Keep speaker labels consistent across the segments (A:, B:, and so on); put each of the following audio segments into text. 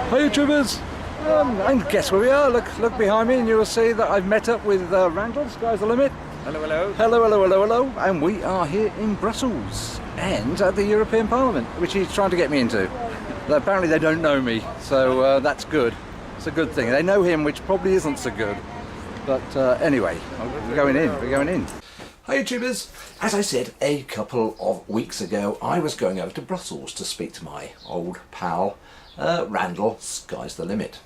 A: Hi YouTubers! And guess where we are? Look behind me and you'll see that I've met up with Randall, Sky's the Limit.
B: Hello, hello.
A: Hello, hello, hello, hello. And we are here in Brussels and at the European Parliament, which he's trying to get me into. Apparently they don't know me, so that's good. It's a good thing. They know him, which probably isn't so good. But anyway, we're going in. Hi YouTubers! As I said a couple of weeks ago, I was going over to Brussels to speak to my old pal, Randall, Sky's the Limit.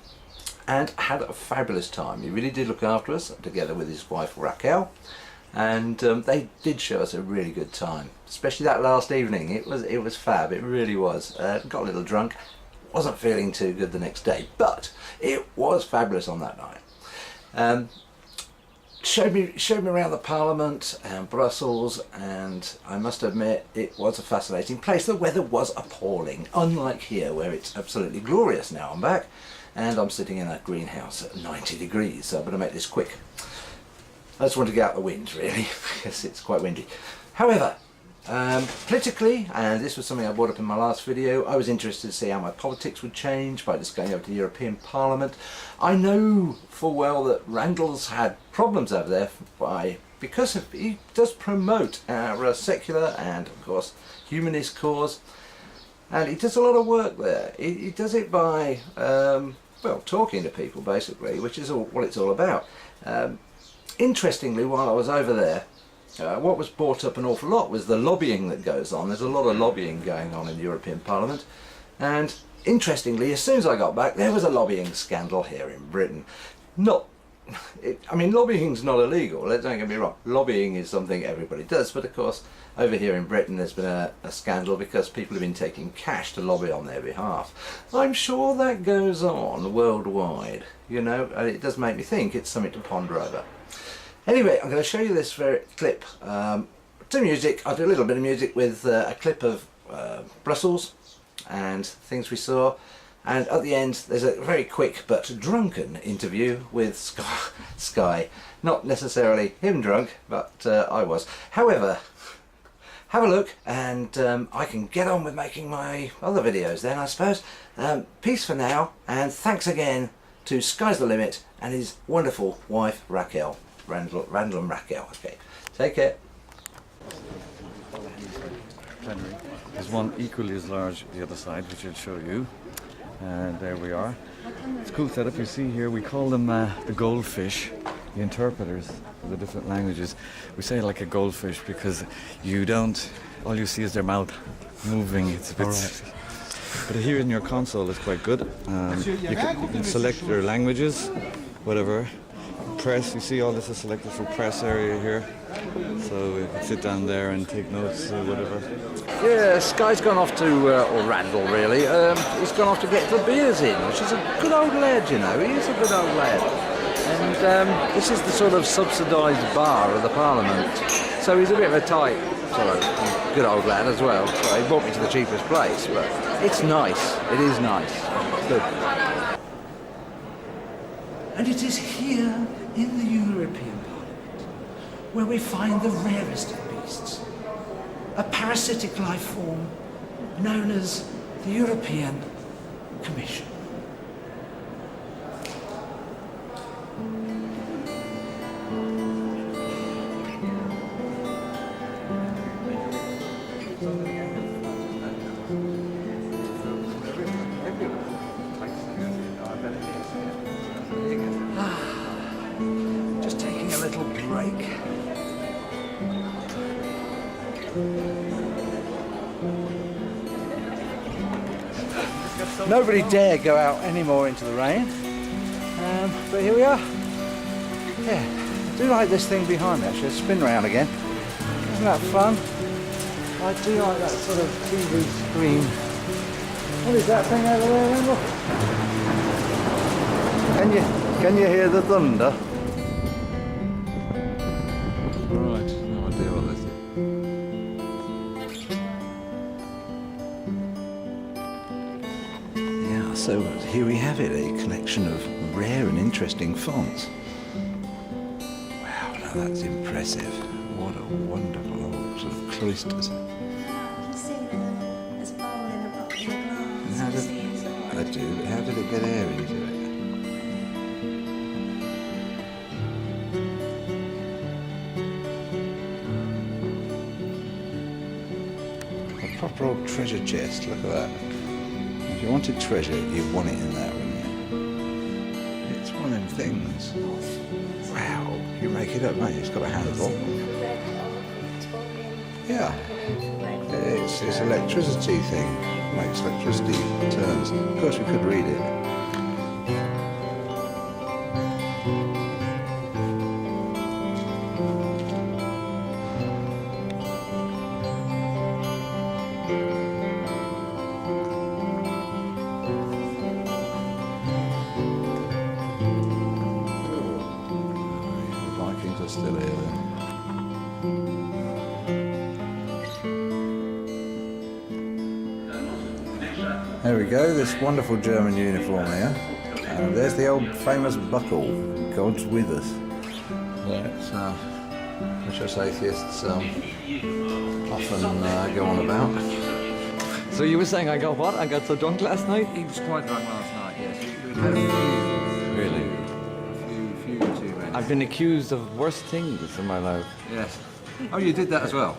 A: And had a fabulous time. He really did look after us, together with his wife Raquel. And they did show us a really good time. Especially that last evening. It was fab, it really was. Got a little drunk, wasn't feeling too good the next day, but it was fabulous on that night. Showed me around the Parliament and Brussels, and I must admit it was a fascinating place. The weather was appalling, unlike here where it's absolutely glorious. Now I'm back and I'm sitting in a greenhouse at 90 degrees, so I better make this quick. I just want to get out the wind really, because it's quite windy. However, politically, and this was something I brought up in my last video, I was interested to see how my politics would change by just going over to the European Parliament. I know full well that Randall's had problems over there because he does promote our secular and of course humanist cause, and he does a lot of work there. He does it by well, talking to people basically, which is what it's all about. Interestingly, while I was over there, what was brought up an awful lot was the lobbying that goes on. There's a lot of lobbying going on in the European Parliament, and interestingly, as soon as I got back, there was a lobbying scandal here in Britain. I mean, lobbying's not illegal, don't get me wrong. Lobbying is something everybody does, but of course, over here in Britain there's been a scandal because people have been taking cash to lobby on their behalf. I'm sure that goes on worldwide, you know, and it does make me think it's something to ponder over. Anyway, I'm going to show you this very clip. To music, I'll do a little bit of music with a clip of Brussels and things we saw, and at the end there's a very quick but drunken interview with Sky. Not necessarily him drunk, but I was. However, have a look and I can get on with making my other videos then, I suppose. Peace for now, and thanks again to Sky's the Limit and his wonderful wife Raquel. Randall and Raquel. Okay, take care.
B: There's one equally as large the other side, which I'll show you. And there we are. It's a cool setup. You see here, we call them the goldfish, the interpreters of the different languages. We say like a goldfish because all you see is their mouth moving. It's a bit... Right. But here in your console is quite good. You can select your languages, whatever. Press, you see all this is selected for press area here, so you can sit down there and take notes or whatever.
A: Yeah, Sky's gone off to, or Randall really, he's gone off to get the beers in, which is a good old lad, you know, he is a good old lad. And this is the sort of subsidised bar of the Parliament, so he's a bit of a tight, sort of good old lad as well. So he brought me to the cheapest place, but it's nice, it is nice, it's good. And it is here in the European Parliament where we find the rarest of beasts, a parasitic life form known as the European Commission. Just taking a little break. Nobody dare go out anymore into the rain, but here we are. Yeah, I do like this thing behind me actually, a spin round again. Isn't that fun? I do like that sort of TV screen. What is that thing over there, Randall? Can you hear the thunder?
B: Right, no idea what this is.
A: Yeah, so here we have it, a collection of rare and interesting fonts. Wow, now that's impressive. What a wonderful old sort of cloisters.
C: I've seen them as bowl in a bottle of glass.
A: Now, have to, but how did it get air into it? A proper old treasure chest, look at that. If you wanted treasure, you'd want it in that, wouldn't you? It's one of them things. Wow, you make it up, mate. It's got a handle. Yeah. It's electricity thing. Makes electricity turns. Of course, we could read it. The Vikings are still here then. There we go, this wonderful German uniform here. And there's the old famous buckle, God's with us. That's which us atheists often go on about.
B: So you were saying I got what? I got so drunk last night?
A: He was quite drunk last night, yes. We had a few,
B: Really?
A: few too many.
B: I've been accused of worse things in my life.
A: Yes. Oh, you did that as well?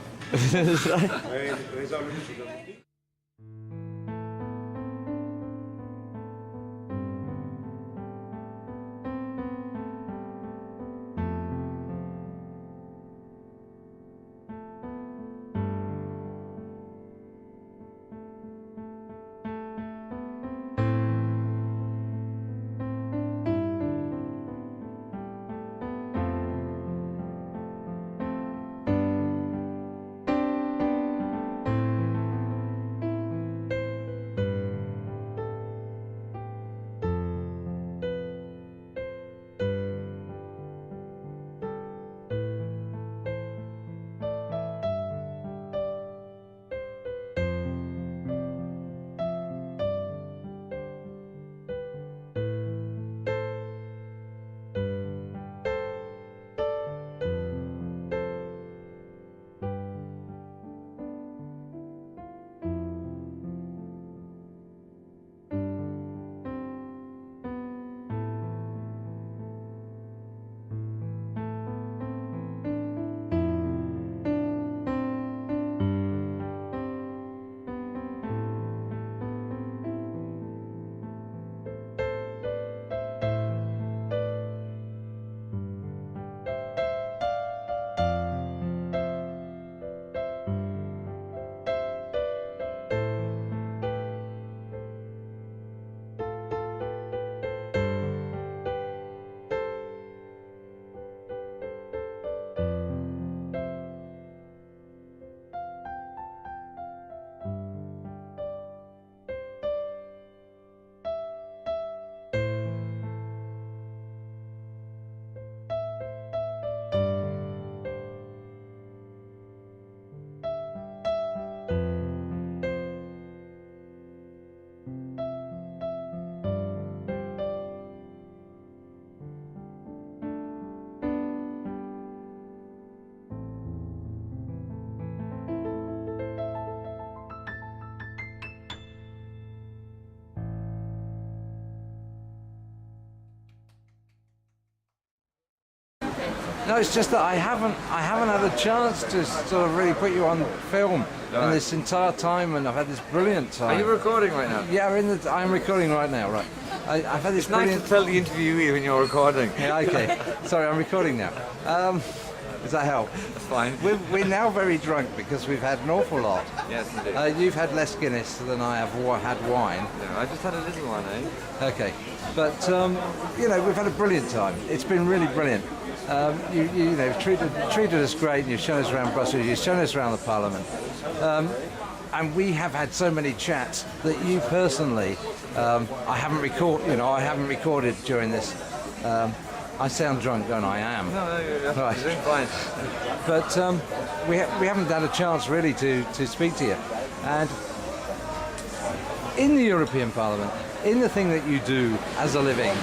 A: No, it's just that I haven't had a chance to sort of really put you on film in this entire time, and I've had this brilliant time.
B: Are you recording right now?
A: Yeah, I'm recording right now. Right, I've had this
B: It's nice
A: brilliant.
B: to tell the interviewee when you're recording.
A: Yeah, okay. Sorry, I'm recording now. Does that help?
B: That's fine.
A: We're now very drunk because we've had an awful lot.
B: Yes, indeed.
A: You've had less Guinness than I have had wine.
B: Yeah, I just had a little one, eh?
A: Okay, but we've had a brilliant time. It's been really brilliant. You've treated us great. You've shown us around Brussels. You've shown us around the Parliament, and we have had so many chats that you personally, I haven't recorded during this. I sound drunk, don't I? I am.
B: No, you're
A: Right.
B: doing fine.
A: But we haven't had a chance really to speak to you. And in the European Parliament, in the thing that you do as a living,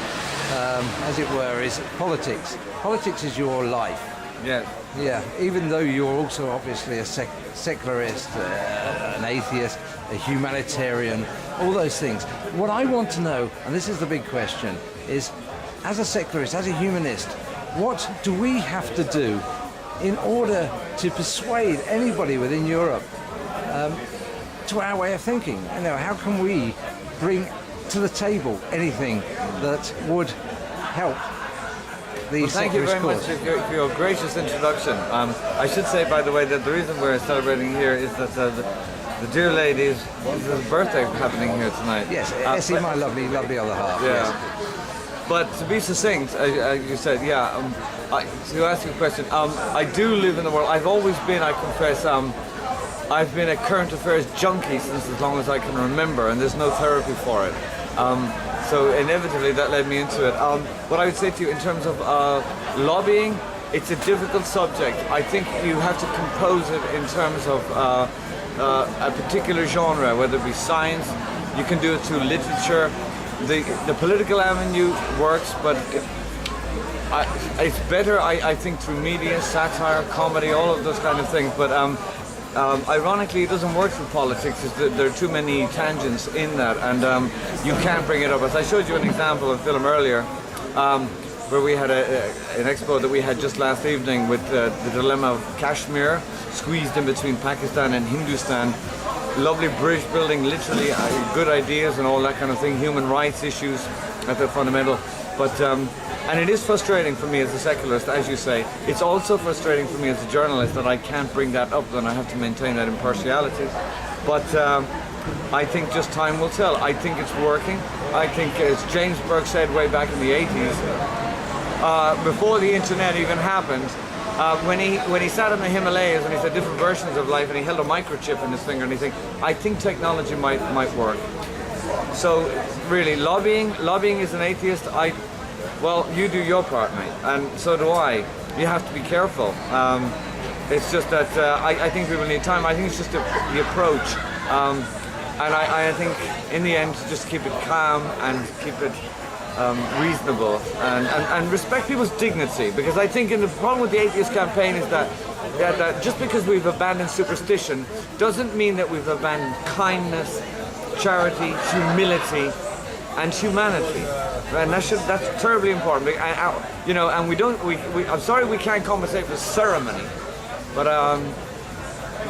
A: as it were, is politics. Politics is your life.
B: Yeah.
A: Yeah, even though you're also obviously a secularist, an atheist, a humanitarian, all those things. What I want to know, and this is the big question, is as a secularist, as a humanist, what do we have to do in order to persuade anybody within Europe to our way of thinking? You know, how can we bring to the table anything that would help the
B: Thank you very much
A: cause?
B: for your gracious introduction. I should say, by the way, that the reason we're celebrating here is that the dear lady's birthday happening here tonight.
A: Yes, Essie, my lovely other half.
B: Yeah.
A: Yes.
B: But to be succinct, you said, to ask you a question, I do live in the world. I've always been, I confess, I've been a current affairs junkie since as long as I can remember, and there's no therapy for it. So inevitably that led me into it. What I would say to you in terms of lobbying, it's a difficult subject. I think you have to compose it in terms of a particular genre, whether it be science, you can do it through literature. The political avenue works, but it's better, I think, through media, satire, comedy, all of those kind of things. But ironically, it doesn't work through politics. There are too many tangents in that, and you can't bring it up. As I showed you an example of film earlier, where we had an expo that we had just last evening with the dilemma of Kashmir, squeezed in between Pakistan and Hindustan. Lovely bridge building, literally good ideas and all that kind of thing, human rights issues at the fundamental. But and it is frustrating for me as a secularist, as you say. It's also frustrating for me as a journalist that I can't bring that up, and I have to maintain that impartiality. But I think just time will tell. I think it's working. I think, as James Burke said way back in the 80s, before the internet even happened, when he sat in the Himalayas and he said different versions of life, and he held a microchip in his finger, and he said, I think technology might work. So really, lobbying is an atheist. Well, you do your part, mate, and so do I. You have to be careful. It's just that I think people need time. I think it's just the approach, and I think in the end, just keep it calm and keep it reasonable and respect people's dignity. Because I think the problem with the atheist campaign is that just because we've abandoned superstition doesn't mean that we've abandoned kindness, charity, humility, and humanity, and that's terribly important. And we don't. I'm sorry we can't compensate for ceremony, but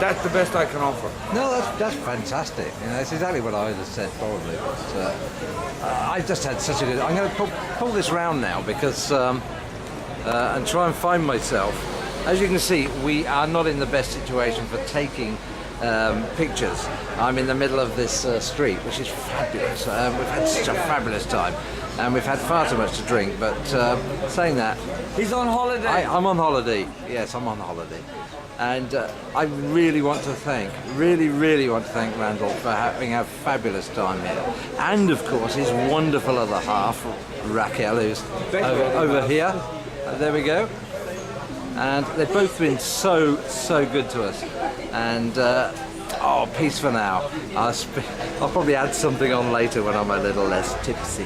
B: that's the best I can offer.
A: No, that's fantastic. You know, that's exactly what I would have said probably. But I've just had such a good. I'm going to pull this round now because and try and find myself. As you can see, we are not in the best situation for taking pictures. I'm in the middle of this street, which is fabulous. We've had such a fabulous time, and we've had far too much to drink. But saying that,
B: he's on holiday.
A: I'm on holiday. Yes, I'm on holiday, and I really want to thank Randall for having a fabulous time here, and of course his wonderful other half, Raquel, who's over here. There we go. And they've both been so good to us. And peace for now. I'll probably add something on later when I'm a little less tipsy.